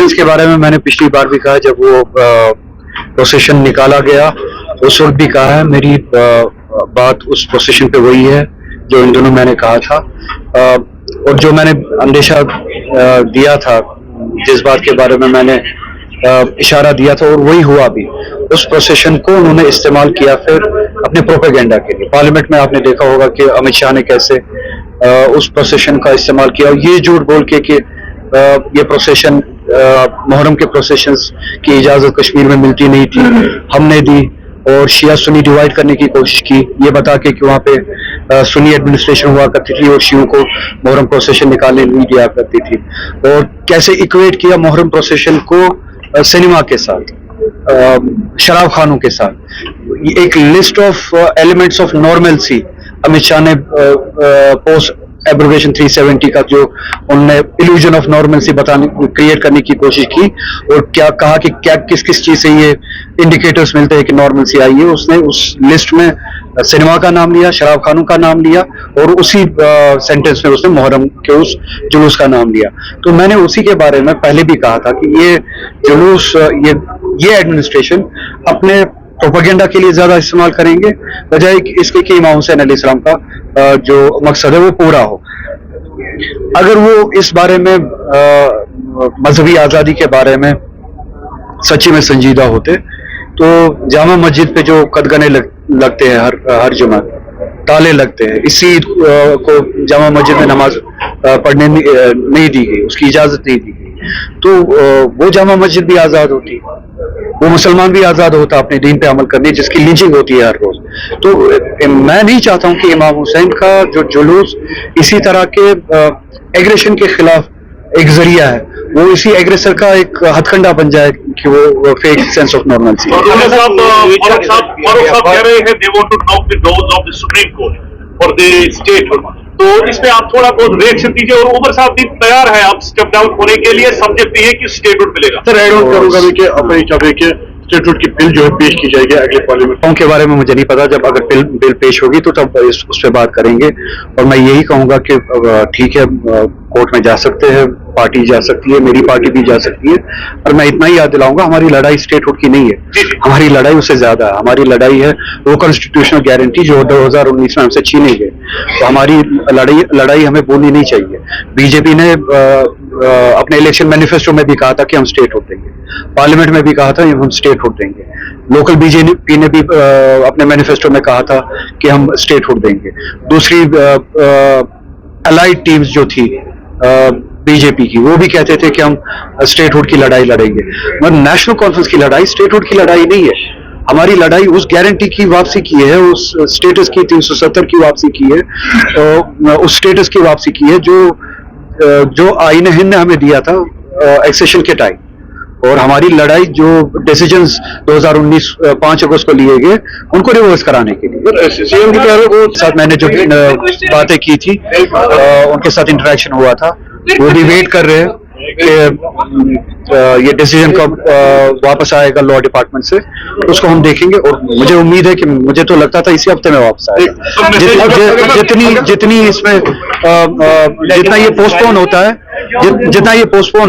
Processions के बारे में मैंने पिछली बार भी कहा, जब वो प्रोसेशन निकाला गया उस वक्त भी कहा है। मेरी बात उस प्रोसेशन पे वही है जो इन दोनों मैंने कहा था, और जो मैंने अंदेशा दिया था, जिस बात के बारे में मैंने इशारा दिया था, और वही हुआ भी। उस प्रोसेशन को उन्होंने इस्तेमाल किया फिर अपने प्रोपेगेंडा के लिए। पार्लियामेंट में आपने देखा होगा कि अमित शाह ने कैसे उस प्रोसेशन का इस्तेमाल किया, और ये झूठ बोल के कि ये प्रोसेशन मुहर्रम के प्रोसेशंस की इजाजत कश्मीर में मिलती नहीं थी, हमने दी, और शिया सुन्नी डिवाइड करने की कोशिश की, ये बता के कि वहाँ पे सुन्नी एडमिनिस्ट्रेशन हुआ करती थी और शियों को मुहर्रम प्रोसेशन निकालने नहीं दिया करती थी। और कैसे इक्वेट किया मुहर्रम प्रोसेशन को सिनेमा के साथ, शराब खानों के साथ। एक list of elements of normalcy Amit Shah ने पोस्ट एब्रोगेशन 370 का जो उन्होंने इल्यूजन ऑफ नॉर्मलसी बताने क्रिएट करने की कोशिश की, और क्या कहा कि क्या किस किस चीज से ये इंडिकेटर्स मिलते हैं कि नॉर्मलसी आई है। उसने उस लिस्ट में सिनेमा का नाम लिया, शराब खानों का नाम लिया, और उसी सेंटेंस में उसने मुहर्रम के उस जुलूस का नाम लिया। तो मैंने उसी के बारे में पहले भी कहा था कि ये जुलूस, ये एडमिनिस्ट्रेशन अपने प्रोपेगेंडा के लिए ज्यादा इस्तेमाल करेंगे, बजाय इसके कि इमाम हुसैन अलैहिस्सलाम का जो मकसद है वो पूरा हो। अगर वो इस बारे में मजहबी आजादी के बारे में सच्ची में संजीदा होते, तो जामा मस्जिद पे जो कदगने लगते हैं हर जुमा, ताले लगते हैं, इसी को जामा मस्जिद में नमाज पढ़ने नहीं दी गई, उसकी इजाजत नहीं दी गई, तो वो जामा मस्जिद भी आजाद होती, वो मुसलमान भी आजाद होता अपने दीन पे अमल करने, जिसकी लीचिंग होती है हर रोज। तो मैं नहीं चाहता हूं कि इमाम हुसैन का जो जुलूस इसी तरह के एग्रेशन के खिलाफ एक जरिया है, वो इसी एग्रेसर का एक हथकंडा बन जाए कि वो फेक सेंस ऑफ नॉर्मलसी। तो इसमें आप थोड़ा बहुत रिएक्शन दीजिए, और उमर साहब भी तैयार है आप स्टेप डाउन होने के लिए, सब्जेक्ट ये कि स्टेटहुड मिलेगा। सर ऐड ऑन करूंगा भी कि अपने चाहे कि स्टेटहुड की बिल जो है पेश की जाएगी अगले पार्लियामेंट के बारे में मुझे नहीं पता। जब अगर बिल पेश होगी तो तब उस पर बात करेंगे, और मैं यही कहूंगा कि ठीक है, कोर्ट में जा सकते हैं, पार्टी जा सकती है, मेरी पार्टी भी जा सकती है, और मैं इतना ही याद दिलाऊंगा हमारी लड़ाई स्टेटहुड की नहीं है, हमारी लड़ाई उससे ज्यादा है। हमारी लड़ाई है वो कॉन्स्टिट्यूशनल गारंटी जो 2019 में हमसे छीने गए। तो हमारी लड़ाई हमें बोलनी नहीं चाहिए। बीजेपी ने अपने इलेक्शन मैनिफेस्टो में भी कहा था कि हम स्टेटहुड देंगे, पार्लियामेंट में भी कहा था हम स्टेटहुड देंगे, लोकल बीजेपी ने भी अपने मैनिफेस्टो में कहा था कि हम स्टेटहुड देंगे। दूसरी अलाइड टीम्स जो थी बीजेपी की, वो भी कहते थे कि हम स्टेटहुड की लड़ाई लड़ेंगे, मगर नेशनल कॉन्फ्रेंस की लड़ाई स्टेटहुड की लड़ाई नहीं है। हमारी लड़ाई उस गारंटी की वापसी की है, उस स्टेटस की 370 की वापसी की है, उस स्टेटस की वापसी की है जो आईन हिंद ने हमें दिया था एक्सेशन के टाइम। और हमारी लड़ाई जो डिसीजंस 2019 5 अगस्त को लिए गए उनको रिवर्स कराने के लिए। सीएम के साथ मैंने जो बातें की थी, उनके साथ इंटरेक्शन हुआ था, वो भी वेट कर रहे हैं कि ये डिसीजन कब वापस आएगा लॉ डिपार्टमेंट से, उसको हम देखेंगे। और मुझे उम्मीद है कि, मुझे तो लगता था इसी हफ्ते में वापस आएगा। जितनी इसमें जितना ये पोस्टपोन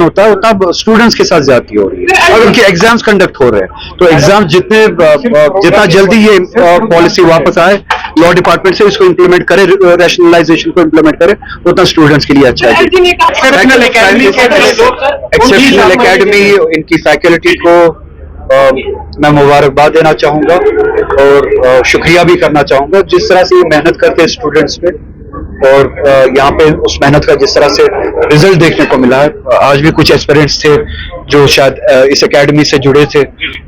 होता है, उतना स्टूडेंट्स के साथ ज्यादती हो रही है, और उनके एग्जाम्स कंडक्ट हो रहे हैं। तो एग्जाम जितना जल्दी ये पॉलिसी वापस आए लॉ डिपार्टमेंट से, इसको इम्प्लीमेंट करे, रैशनलाइजेशन को इम्प्लीमेंट करे, उतना स्टूडेंट्स के लिए अच्छा है। एक्सेप्शनल एकेडमी, इनकी फैकल्टी को मैं मुबारकबाद देना चाहूंगा और शुक्रिया भी करना चाहूंगा, जिस तरह से ये मेहनत करते हैं स्टूडेंट्स पे, और यहाँ पे उस मेहनत का जिस तरह से रिजल्ट देखने को मिला है। आज भी कुछ एस्पिरेंट्स थे जो शायद इस एकेडमी से जुड़े थे,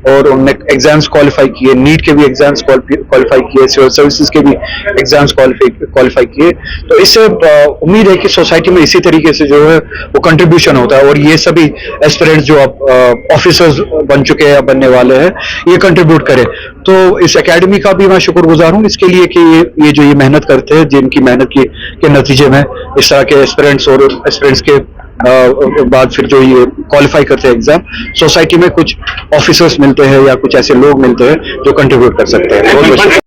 और उन्होंने एग्जाम्स क्वालिफाई किए, नीट के भी एग्जाम्स क्वालिफाई किए, सिविल सर्विसेज के भी एग्जाम्स क्वालिफाई किए। तो इससे उम्मीद है कि सोसाइटी में इसी तरीके से जो है वो कंट्रीब्यूशन होता है, और ये सभी एस्पिरेंट्स जो अब ऑफिसर्स बन चुके हैं, बनने वाले हैं, ये कंट्रीब्यूट करें। तो इस एकेडमी का भी मैं शुक्रगुजार हूँ इसके लिए कि ये जो ये मेहनत करते हैं, जिनकी मेहनत के नतीजे में इस तरह के एस्पिरेंट्स और एस्पिरेंट्स के बाद फिर जो ये क्वालिफाई करते हैं एग्जाम, सोसाइटी में कुछ ऑफिसर्स मिलते हैं या कुछ ऐसे लोग मिलते हैं जो कंट्रीब्यूट कर सकते हैं।